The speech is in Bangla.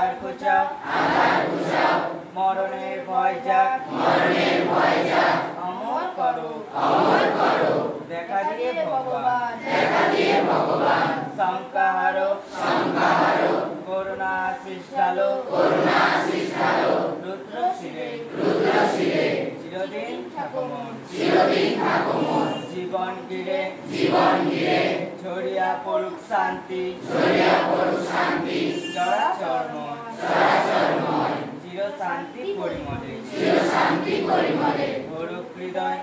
আধার ঘুচাও মরণের ভয় যাক অমর করো দেখা দিয়ে ভগবান সংকাহারো করুণা সৃষ্টালো রুদ্র শিরে চিরদিন থাকুমন জীবন গিরে ছড়িয়া পড়ুক শান্তি চরাচর ময় চির শান্তি পরিমলে ভরুক হৃদয়